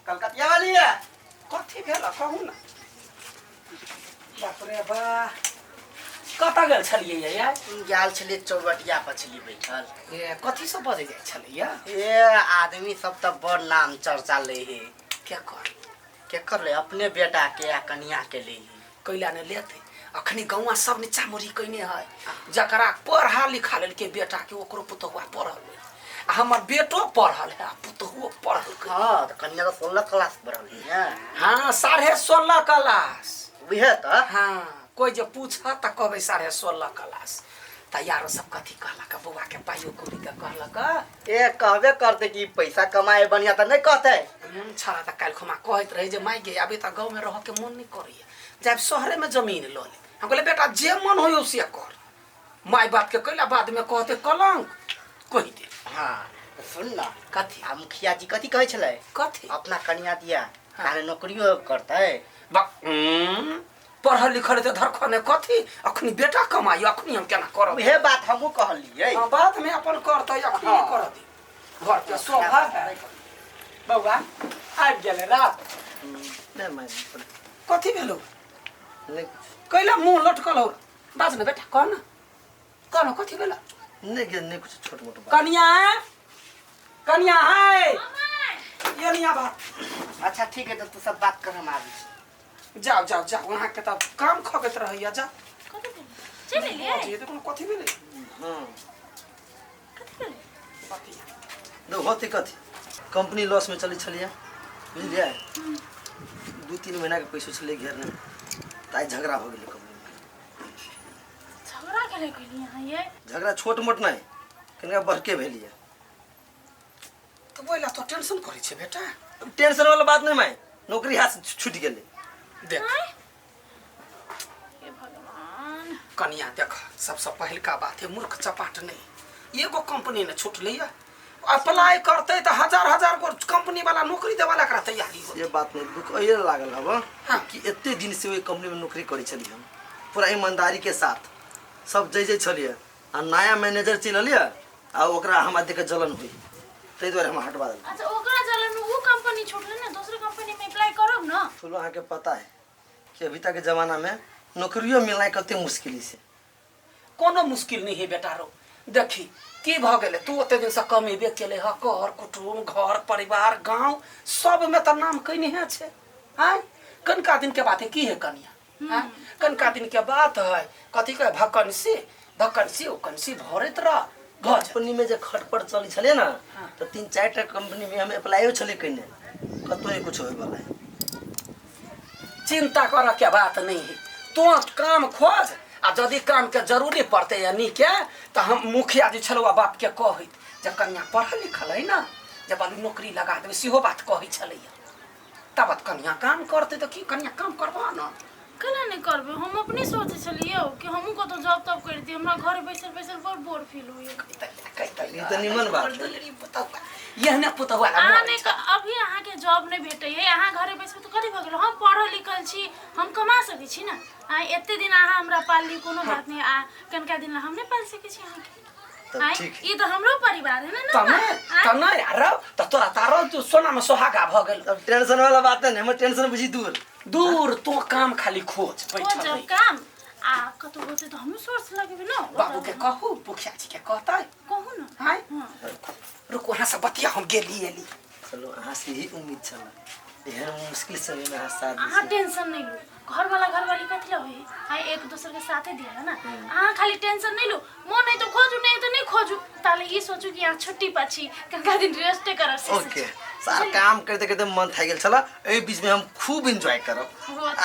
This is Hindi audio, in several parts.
कलकतिया वाली कथी भेल कहू ना। बाप रे बा कतऽ गेल छलियै यार? गेल छलियै चौबटिया पर छलियै बैठल। ए कथी सब बजे जाइ छलियै? ए आदमी सब तो बड़ नाम चर्चा ले हे। केकर ले अपने बेटा के या कन्या के ले हे। कैला ने लेते अखनी गौवा सब नीचा मोरी कइने है जकरा पढ़ा लिखा लेल के बेटा के ओकरो पुतहुआ पढ़ल आ हमर बेटो पढ़ल है पुतहुओ पढ़ल। हां त कन्या तो 16 क्लास पढ़ल है। हां 16.5 क्लास उहे त। हां कोई जे पूछा त कहबे 16.5 क्लास। त यार सब कथी कहलक बउआ के पाइयो कौड़ी के कहलक ए कहबे करते कि पैसा कमाए बढ़िया त नहीं कहते। छड़ा त काल खुमा कहत रहे जे माई गे अभी त गांव में रह के मन नहीं करिए जब शहरे में जमीन लो ले। हम कहले बेटा जे मन हो से कर माई बाप के कहला बाद में कहते कलंक कहि दे। हां सुन ना कथी आ मुखिया जी कथी कहै छले कथी अपना कन्या दिया काहे नौकरियो करते पढ़ल लिखल तो धरखने कथी अखनी बेटा कमाई अखनी हम केना करब। हे बात हमहु कहलिए। हां बाद में अपन करते अखनी कर दी घर के शोभा है। बउआ आबि गेले रात नहीं मैं कथी भेलो नहीं कैला मुंह लटकल हो बाज ने बेटा कह ना कथी भेला नहीं कुछ छोट मोट बात। कन्या है ये नहीं बात। अच्छा ठीक है तो तू सब बात कर हम आबी। जाओ वहां के तब काम खगत रहैया जा चले ले ये देखो कथी भेले। हां कथी भेले बतिया दो होते कथी कंपनी लॉस में चली छलिए बुझलिए 2-3 महीना के पैसा छले घेर में ताई झगड़ा हो गेल कंपनी में। झगड़ा केले कइली हां ये झगड़ा छोट मोट नहीं कनिका बड़के भेलिए। तो बोला तो टेंशन करे छे बेटा। टेंशन वाला बात नहीं मैं नौकरी हाथ से छूट गेले देख हे भगवान कन्या देख सबसे पहल का बात है मूर्ख चपाट नहीं एगो कंपनी ने छूट लिया अप्लाई करते तो हजार को कंपनी वाला नौकरी दे वाला करा तैयारी हो। ये बात नहीं दुख ये लागल हब हाँ। कि इतने दिन से वही कंपनी में नौकरी करी छली हम पूरा ईमानदारी के साथ सब जय छलिए आ नया मैनेजर चिललिए आ ओकरा हमरा देख जलन हुई तै द्वारा हम हटवा देल। अच्छा ओकरा जलन में वो कंपनी छोड़ले ना दूसरे कंपनी में अप्लाई करब ना। चलो अहाँ के पता है कि अभी तक के जमाना में नौकरियों मिलना कते मुश्किल से। कोनो मुश्किल नहीं है बेटा रो देखी की भ गेले तू ओते दिन से कमेबे केले ह कर कुटुम घर परिवार गांव सब में त नाम कइने है छे। हां कनका दिन के बात है की है कन्या हां कनका दिन के बात है कथी के भकनसी ओकनसी भरत रह कंपनी में जे खटपट चली छले ना तो 3-4 टा कंपनी में हम अप्लाईओ छले कइने कतो ही कुछ होय वाला है। चिंता कर के बात नहीं है तो काम खोज आ यदि काम के जरूरी पड़ते या नहीं के तो हम मुखिया जी छलवा बाप के कहत जब कन्या पढ़ल लिखल है ना जब बालू नौकरी लगा देवे सेहो बात कहै छलैया तब कन्या काम करते तो की कन्या काम करबा ना कला नहीं करबे हम अपने सोचे छलिए कि हमहु को तो जॉब तब कर दी हमरा घर बैसल बड़ बोर फील होई। ये तो निमन बात है। यह ने पुतवा आने का अभी अहाँ के जॉब नहीं भेटै है अहाँ घरे बैसल तो कथि भ गेल हम पढ़ल लिखल छी हम कमा सकै छी ना आ एते दिन अहाँ हमरा पालली कोनो बात नहीं आ कनका दिन हम नहीं पाल सकै छी अहाँ के ठीक ये तो हमरो परिवार है ना तने यार तो तोरा तारो तू सोना में सुहागा भ गेल। अब टेंशन वाला बात नहीं हमर टेंशन बुझी दूर तो काम खाली खोज बैठल जब काम आ कतो होते तो हम सोच लगबे ना बाबू के कहू मुखिया जी के कहतै कहू ना हां रुको वहां से बतिया हम गेली चलो अहाँ से ही उम्मीद छला एहन मुश्किल समय में शादी अहाँ टेंशन नहीं लो घर वाली कथि होई हां एक दूसरे के साथे दिया ना अहाँ खाली टेंशन नहीं लो मन नहीं तो खोजू नहीं तो नहीं खोजू ताले ये सोचू कि यहाँ छुट्टी पाछी कनका दिन रेस्ट कर से ओके सारा काम करते करते मन थाई गेल छला ए बीच में हम खूब एंजॉय करब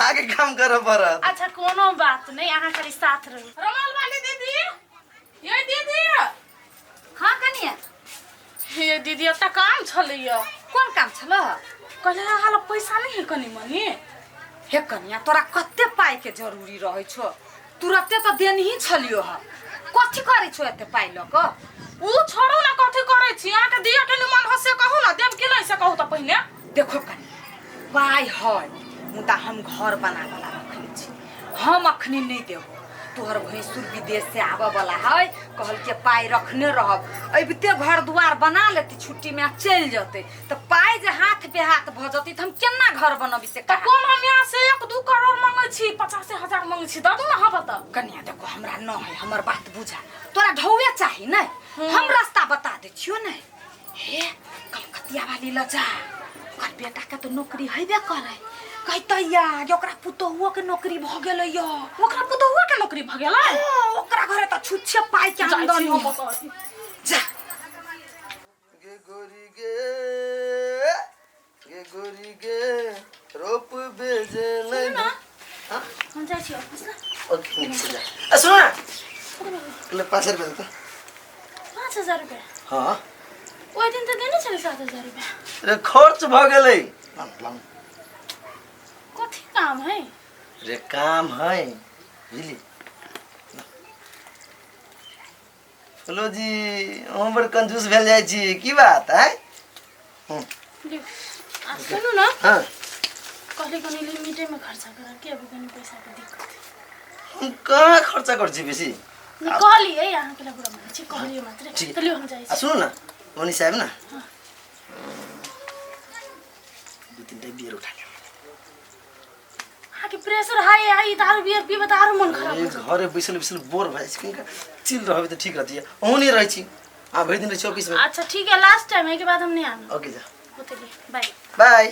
आगे काम करब परत। अच्छा कोनो बात नहीं अहाँ खाली साथ रहो रमल वाली दीदी ये दीदी हाँ कनिया ये दीदी एता काम छलैया कौन काम छल कहले हाल पैसा नहीं है कनी मनी हे कनिया तोरा कते पाई के जरूरी रहे छो तुरते तो देनी ही छलियो ह कथि करे छो एते पाई ल क ऊ छोड़ो ना कथि करे छी आके दिया के मन हसे कहू ना देव के नहीं से कहू त पहले देखो कनिया पाई है मुदा हम घर बना वाला रखले छी हम अखनी नहीं देबो तोहर भैंसुर विदेश से आवे वाला है, कहल के पाई रखने रहब, अबिते घर दुआर बना लेती, छुट्टी में चल जते तो पाई जे हाथ पे हाथ भ जती त हम केना घर बनबी से त कोन हम यहाँ से 1-2 करोड़ मांगे छी, 85,000 मांगे छी, दू ना हाँ बता। कन्या देखो हमरा न है, हमर बात बुझा, तोरा ढौवे चाही नहीं, हम रास्ता बता दे छियो नहीं। हे कलकतिया वाली ल जा, ओकर बेटा के तो नौकरी हेबे करे, कहता यार ओकरा पुतहुआ के नौकरी भ गेलै यो, ओकरा पुतहुआ के नौकरी भ गेलै, ओकरा घरे त छुच्छे पाई के आमदनी हम हो। बता जा गे गोरी गे रोप बेजे नहीं ना हां हम जाइ छी ऑफिस ना। ओके जा सुन ना ले 5 रुपया दे 5,000 रुपया हां ओइ दिन त देने छले 7,000 रुपया। रे खर्च भ गेलै कथी काम है? रे काम है बुझली। हेलो जी हम बड़ कंजूस भेल जाइ छी की बात है? लियो आ सुनु ना, हां कहले कनी लिमिटे में खर्चा कर के, अभी कनी पैसा के दिक्कत है। हम कहाँ खर्चा कर छी बेसी निकाली है यहाँ के लगुरा में छी, कहलियो मात्र ठीक चलियो हम जाइ छी। सुन ना मनी साहब ना हाँ। 2-3 बियर उठा ले आके प्रेशर हाई आई, दारू बियर पिए त आरो मन खराब हो जाए। घरे बैसल बैसल बोर भए छै किनका चिल रहबे त ठीक रहती है। ओहने रहै छी आ भरि दिन रहै छी ऑफिस में। अच्छा ठीक है, लास्ट टाइम है, के बाद हम नहीं आना। ओके जा होते बाय बाय।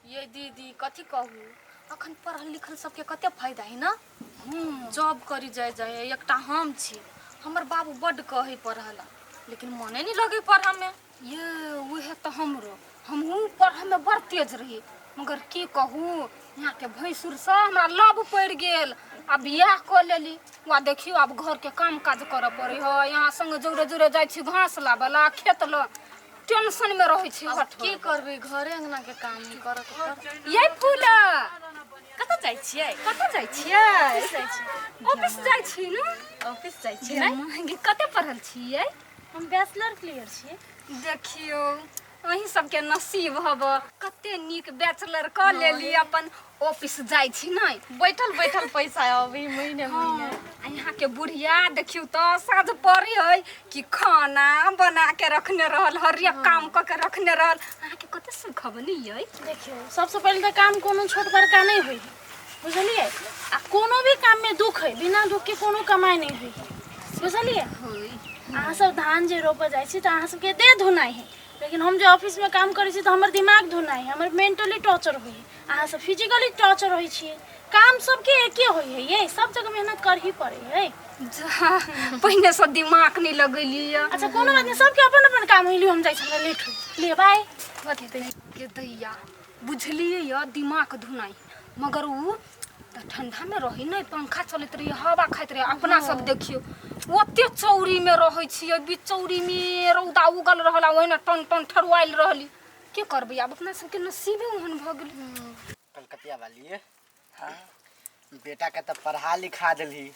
ये दीदी कथी कहू, अखन पढ़ल लिखल सबके कते फायदा है ना, जॉब करी जाए जाए। एकटा हम छी, हमर बाबू बड्ड कहे पढ़ला, लेकिन मने नहीं लगे पढ़ा में। ये वह तो हमहूँ पढ़ा में बड़ तेज रही, मगर की कहूँ यहाँ के भैंसुर से हमरा लब पड़ गेल, आ बियाह कर लेली। वहाँ देखियो अब घर के काम काज करे पड़े है, यहाँ संग जोरे जोरे जाइ छी घास लाबला खेत ल, टेंशन में रहे छी। की करबे, घरे अंगना के काम नहीं करत। ये फूला कत जाइ छियै? कत जाइ छियै? ऑफिस जाइ छी न। ऑफिस जाइ छी नहीं कते पढ़ल छियै? हम बैचलर क्लियर छिए। देखियो अहीं सबके नसीब हब, कते नीक बैचलर कर लेली, अपन ऑफिस जाइ छी नहीं, बैठल बैठल पैसा अभी महीने महीने। यहाँ के बुढ़िया देखियो तो साँझ पड़ी है कि खाना बना के रखने रहल, हरिया काम क के रखने रहल। अहाँ के कते सुख बनियै? देखियो सबसे पहले तो काम कोनो छोट बड़का नहीं हुई, बुझलिए? आ कोनो भी काम में दुख है, बिना दुख के कोनो कमाई नहीं हुई, बुझलिए? अहाँ सब धान जे रोप जाइ छी त अहाँ सबके देह धुनाई है, लेकिन हम जो ऑफिस में काम करै छी त हमर दिमाग धुनाई है, हमर मेंटली टॉर्चर होई है, अहाँ सब फिजिकली टॉर्चर होई छी। काम सबके एके होई है, ये सब जगह मेहनत कर ही पड़े है। पहिने से दिमाग नहीं लगेली। अच्छा कोनो बात नहीं, सबके अपन अपन काम होई, हम जाइ छी, लेट होई, ले बाय। कथी के दैया बुझलिए या दिमाग धुनाई, मगर उ त ठंडा में रही नहीं, पंखा चलत रही, हवा खाइत रही। अपना सब देखियो ओते चौरी में रहे छियै, बिचौरी में रौदा उगल रहला, ओहिना टन टन ठरवाइल रहली। के करबै अब, अपना सबके नसीबे ओहन भ गेल। कलकतिया वाली हाँ बेटा के तो पढ़ा लिखा दिली,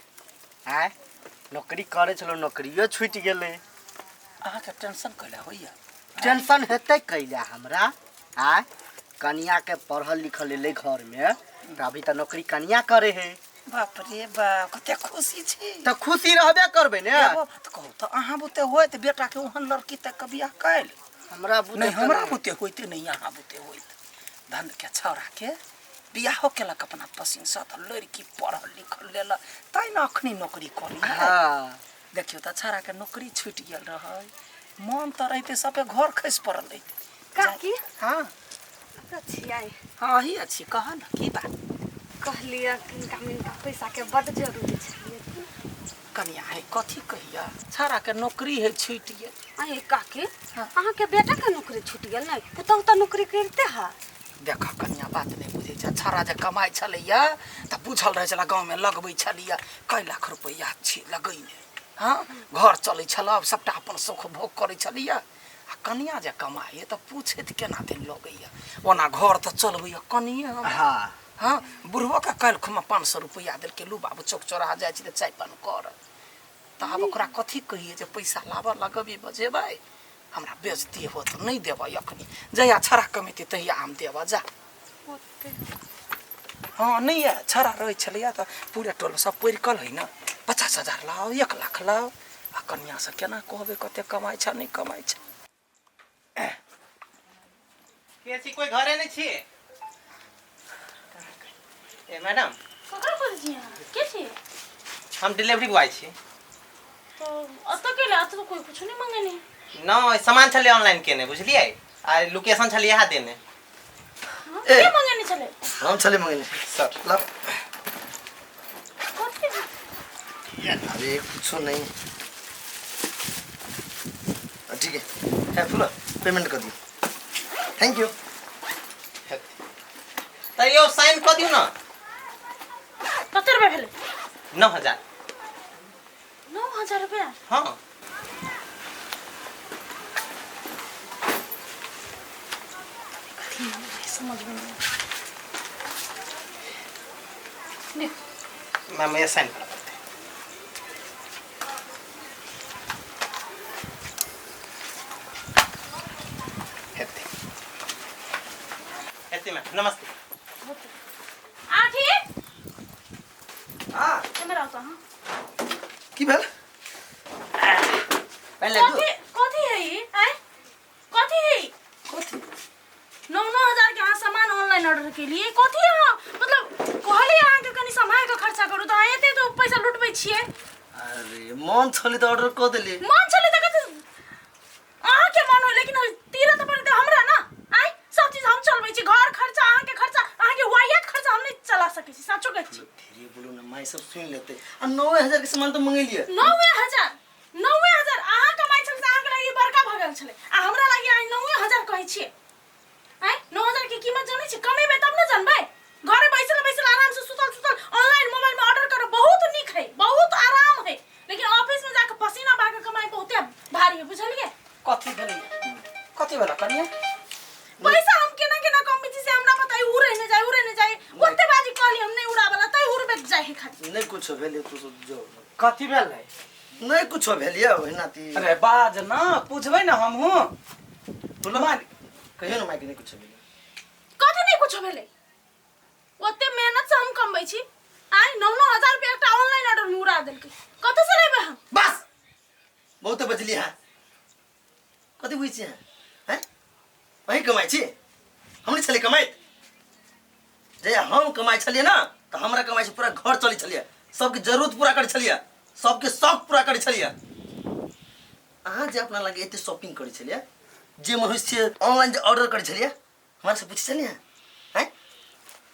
आय नौकरी करे चलो, नौकरियो छूट गेले। अहाँ के टेंशन कैला होइया? टेंशन हेतै कैला हमरा, आय कनिया के पढ़ल लिखल ले घर में, अभी तो नौकरी कनिया करे है। बाप रे बाप, कते खुशी छी। तो खुशी रहबे करबे ने। बात कहू त अहाँ बुते होय त बेटा के ओहन लड़की तक के बियाह कैल। हमरा बुते नहीं हमरा बुते होइते नहीं, अहाँ बुते होइत। धन के छौरा के बियाह केलक अपना पसंद से, त लड़की पढ़ल लिखल लेल, तै न अखनी नौकरी करी। हाँ देखियो त छौरा के नौकरी छूट गेल रहै, मन त रहिते सबे घर खसि पड़ल रहिते। काकी हाँ छियै? हाँ ही अच्छी, कह न की बात? कहलिए किनका मिनका पैसा के बड़ जरूरी छै। कनिया है कथी कहिया, छौरा के नौकरी है छूट गेल। अरे काकी अहाँ के बेटा के नौकरी छूट गेल नहीं, पुतहु त नौकरी करते है। देख कनिया बात नहीं बुझे छ, छौरा जे कमाई छलैया त बुझल रहे छला, गाँव में लगबै छलिया, कई लाख रुपया छी लगैने। हाँ घर चलै छल, सबटा अपन सुख भोग करै छलिया। आ कनिया जे कमाई त पूछैत केना दिन लगैया, ओना घर त चलबैया कनिया। हाँ हाँ बुढ़वा के काल्हि खुमा 500 रुपया देलकै, लू बाबू चौक चौराहा जाइ छी त चाय पान कर। त अब ओकरा कथी कहिए जे पैसा लाबऽ लगबी बजेबै, हमरा बेजती हो त नहीं देबै अखनी, जहिया छड़ा कमेती तहिया हम देबऽ जा। हाँ नहीं है छड़ा रहे छलिया तो पूरे टोल सब परिकल है ना 50,000 लाओ 1 लाख लाओ आ कन्या से केना कहबे कते कमाई छ नहीं कमाई छ के छी कोई घरे नहीं छी ए मैडम ककरा बोल छी के छी हम डिलीवरी बॉय छी तो अत के ले तो कोई कुछ नहीं मांगनी न सामान छले ऑनलाइन केने बुझलिए आ लोकेशन छले यहाँ देने के मांगनी चले हम चले मंगे सर ला कथी अरे कुछ नहीं ठीक है फुल पेमेंट कर दियो थैंक यू तैयो साइन कर दियो ना कते रुपया भेले 9,000 9,000 रुपया हाँ समझ में नहीं मैम ये साइन करा देते हेते हेते मैम नमस्ते आठी हां कैमरा आता हां की भेल पहले कथी कथी है ये हैं कथी है कथी 9,000 के यहाँ सामान ऑनलाइन ऑर्डर के लिए कथी है मतलब कहली अहाँ के कनी समय का खर्चा करू तो एते तो पैसा लुटबै छिए अरे मन छली तो ऑर्डर कर देली मन चले त कते अहाँ के मन हो लेकिन तीरथ पर ते हमरा ना आई सब चीज हम चलबै छी घर खर्चा अहाँ के वायत खर्चा हम नहीं चला सकै छी सचो कहै छी धीरे बोलो ना माई सब सुन लेते आ 9000 के सामान तो मंगे लिए 90,000 अहाँ कमाइ छल से अहाँ के लागि बड़का भगल छले आ हमरा लागि आई 90,000 कहै छिए आई 9,000 के कीमत जानै छी कमेबै तब न जानबै घरे बैसल आराम से सुतल ऑनलाइन मोबाइल में ऑर्डर करो बहुत निक है बहुत आराम है लेकिन ऑफिस में जाके पसीना बहा के कमाई बहुते भारी है बुझलिए कथी भेलै कथी भेला कन्या पैसा हम केना कम से हमरा बताई उड़े न जाए ओते बाजी कहली हम नहीं उड़ावला तै उड़बे जाए है खाली नहीं कुछ भेले तू जो कथी भेलै नहीं कुछ भेलिए ओहिना ती अरे बाज ना पूछबै ना हमहू बोलो कहियो ना माई के नहीं कुछ भेले कथी नहीं कुछ भेले ओते मेहनत से हम कमबै छी आई 9,000 रुपया एकटा ऑनलाइन ऑर्डर में उड़ा देलकै कतौ से लेबै हम बस बहुत बचली है कथी बुझी हैं वही कमाई छी हमने चले कमाई जे हम कमाई छलिए ना तो हमरा कमाई से पूरा घर चली छलिए सबके जरूरत पूरा कर छलिए सबके शौक पूरा कर छलिए अहाँ जे अपना लगे एते शॉपिंग कर छलिए जे मनुष्य ऑनलाइन जे ऑर्डर कर छलिए हमरा से पूछ छलिए हैं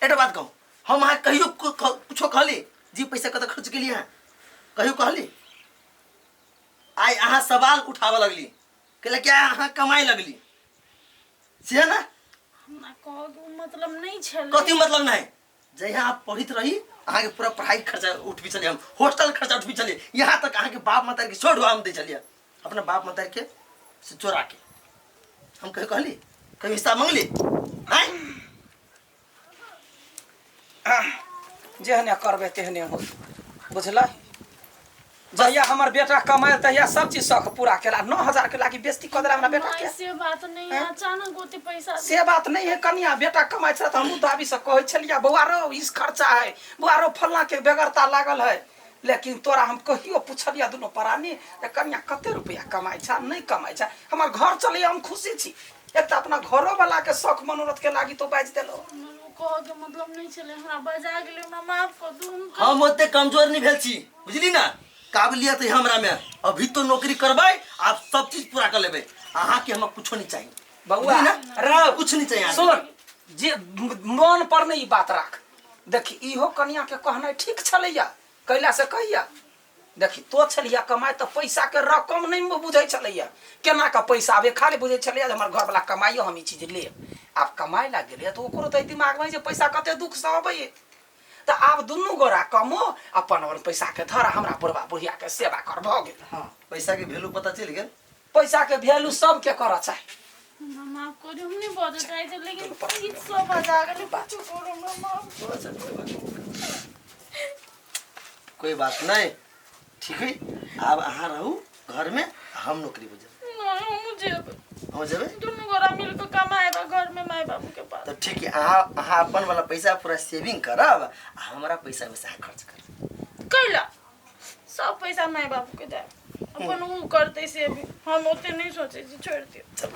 एटा बात कहूँ हम अहाँ कहियो कुछो कहली जी पैसा कत खर्च के लिए कहियो कहली आई अहाँ सवाल उठावे लगली कहले क्या अहाँ कमाई लगली से ना हमरा कहू मतलब नहीं छले कथी मतलब नहीं जहाँ आप पढ़ित रही अहाँ के पूरा पढ़ाई खर्चा उठबी चलिए हम हॉस्टल खर्चा उठबी चलिए यहाँ तक अहाँ के बाप माता के छोड़ हम दे चलिए अपना बाप माता के से चोरा के हम कहीं कहली कहीं हिस्सा मांगली हैं जेहने करबै तेहने हो बुझल जहिया हमर बेटा कमाए तहिया सब चीज शौक पूरा केला 9,000 के लागी बेइज्जती कर देला हमरा बेटा के से बात नहीं है अचानक गोते पैसा से बात नहीं है कन्या बेटा कमाए छ त हम दाबी से कहै छलिया बौआ रो इस खर्चा है बौआ रो फलना के बेगरता लागल है लेकिन तोरा हम कहियो पूछलिया दुनो परानी कन्या कते रुपया कमाई छ नहीं कमाई छ हमर घर चले हम खुशी छी एक त अपना घरो वाला के शौक मनोरथ के लागी तो बाज देलो कह के मतलब नहीं चले हमरा बजा गेले हमरा माफ कर दू हम ओते कमजोर नहीं भेल छी बुझली ना काबिलियत है हमरा में अभी तो नौकरी करबै आप सब चीज पूरा कर लेबै अहाँ के हम कुछो नहीं चाहिए बउआ ना रो कुछ नहीं चाहिए सुन जे मन पर नहीं बात राख देखी इहो कन्या के कहनाइ ठीक छलैया कैला से कहिया देखी तो छलिया कमाई तो पैसा के रकम नहीं बुझै छलैया केना का पैसा आबे खाली बुझै छलैया हमर घर वाला कमाइयो हम ई चीज ले आब कमाई लाग गेलै तो ओकरो त दिमाग में जे पैसा कते दुख से अबै तो आब दुनू गोरा कमो अपन पैसा के धरा हमरा बुढ़वा बुढ़िया के सेवा कर भ गेल हां पैसा के वैल्यू पता चल गेल पैसा के वैल्यू सब के कर चाहे माफ करियो हम नहीं बजे चाहे थे लेकिन प्लीज सब बजा गेले कुछ करो हमरा माफ कोई बात नहीं ठीक है अब अहाँ रहू घर में हम नौकरी बजे नहीं मुझे हम जेबे दोनों गोरा मिल के कमाएबा घर में माई बाबू के पास। तो ठीक है अहाँ अपन वाला पैसा पूरा सेविंग करब आ हमरा पैसा में से खर्च कर कैला सब पैसा माई बाबू के दे अपन ऊ करते से भी हम ओते नहीं सोचे छी छोड़ दियो। चल